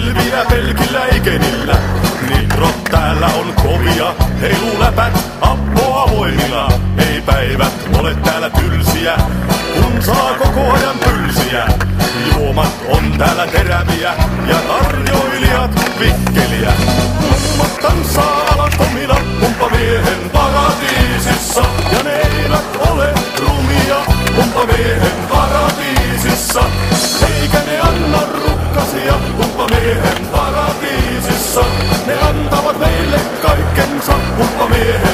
selviä pelkillä ikenillä. Nitrot täällä on kovia, heiluu läpät appoa voimina. Ei päivät ole täällä tylsiä, kun saa koko ajan pylsiä. Juomat on täällä teräviä ja tarjoilijat vikkeliä. Mummot tanssaa alattomina pumppamiehen paratiisissa. Ja ne eivät ole rumia pumppamiehen paratiisissa. Eikä ne anna rukkasia pumppamiehen paratiisissa. Ne antavat meille kaikkensa pumppamiehen